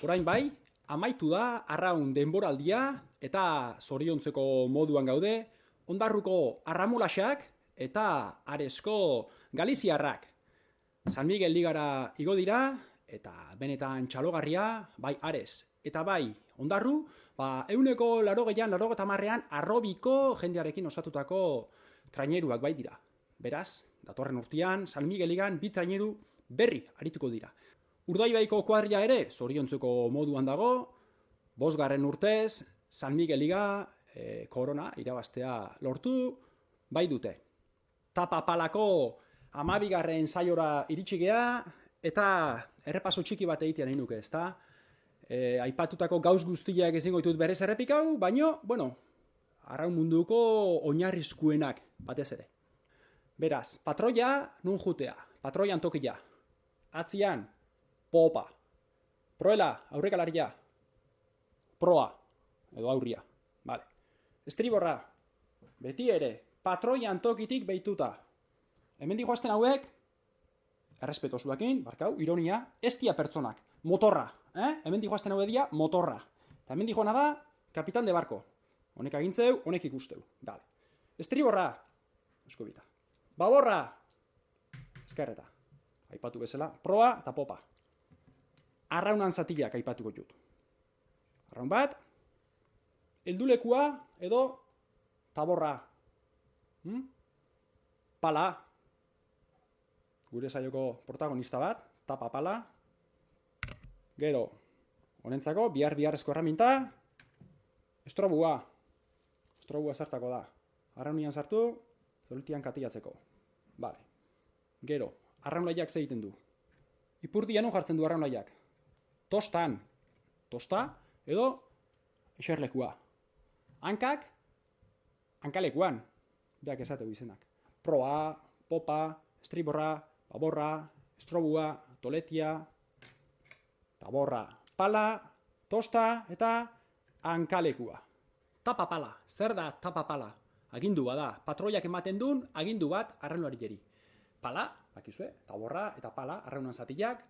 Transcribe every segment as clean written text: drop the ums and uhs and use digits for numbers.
Orain bai, amaitu da arraun denboraldia eta zoriontzeko moduan gaude, Ondarruko arramolaxak eta Aresko galiziarrak. San Miguel ligara igo dira eta benetan txalogarria, bai Ares eta bai Ondarru, 180-90 arrobiko jendearekin osatutako traineruak bai dira. Beraz, datorren urtean San Miguel ligan 2 traineru berri arituko dira. Urdaibaiko kuadrilla ere zoriontzeko moduan dago, 5. urtez San Miguel liga korona irabaztea lortu bai dute. Tapa palako 12. saiora iritsi gea eta errepaso txiki bat egitea nahi nuke, ezta? Aipatutako gauz guztiak ezingo ditut berez errepikau, baino, arraun munduko oinarrizkuenak batez ere. Beraz, patroia nun jutea, patroian tokia. Atzian, popa. Proela, aurrekalaria. Proa, edo aurria. Vale. Estriborra, beti ere, patroian tokitik behituta. Hemendik joazten hauek, errespetosuakin, barkau, ironia, ez dia pertsonak, motorra. Hemendik joazten hauek dia, motorra. Eta hemendik joana da, kapitan de barko. Honek agintzeu, honek ikusteu. Vale. Estriborra, eskubita. Baborra, ezkerreta. Aipatu bezala, proa eta popa. Arraunan zatiak aipatuko jut. Arraun bat, heldulekua edo taborra. Pala. Gure saioko protagonista bat, tapa pala. Gero, honentzako, bihar-biharrezko erraminta, estrobua. Estrobua sartako da. Arraunian sartu, zoltian katiatzeko. Vale. Gero, arraunlaiak egiten du. Ipurdian jartzen du arraunlaiak. Tostan. Tosta edo eserlekua. Hankak, hankalekuan. Beak esategu izenak. Proa, popa, estriborra, baborra, estrobua, toletia, taborra, pala, tosta eta hankalekua. Tapa pala. Zer da tapa pala? Agindu bada. Patroiak ematen duen agindu bat arraunlariari. Pala, bakizue, taborra eta pala arraunan zatiak.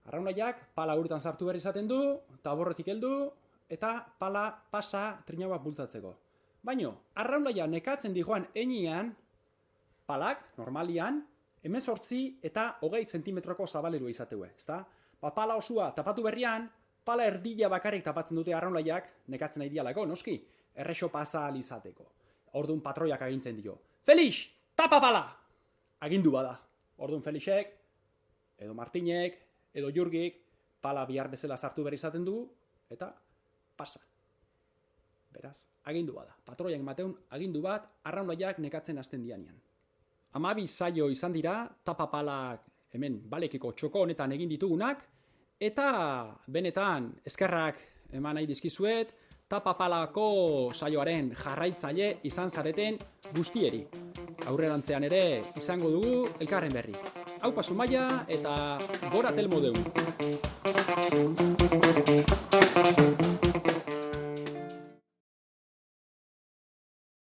Arraunlaiak pala uretan sartu behar izaten du, taborretik heldu eta pala pasa trinauak bultzatzeko. Baino, arraunlaia nekatzen dijoan enian, palak, normalian, 18 eta 20 zentimetroko zabalerua izateue, ezta? Pala osua tapatu berrian, pala erdila bakarrik tapatzen dute arraunlaiak nekatzen nahi dialako, noski, errexo pasa alizateko. Orduan patroiak agintzen dio. Felix, tapa pala! Agindu bada. Orduan Felixek, edo Martinek, edo Jurgik, pala bihar bezala sartu behar izaten dugu, eta pasa. Beraz, agindu bada. Patroiak emateun agindu bat, arraunlaiak nekatzen hasten dianean. 12 saio izan dira, tapa palak hemen balekiko txoko honetan egin ditugunak, eta benetan eskerrak eman nahi dizkizuet, tapa palako saioaren jarraitzaile izan zareten guztieri. Aurrerantzean ere izango dugu elkarren berri. Aupa Zumaia eta gora telmo deun.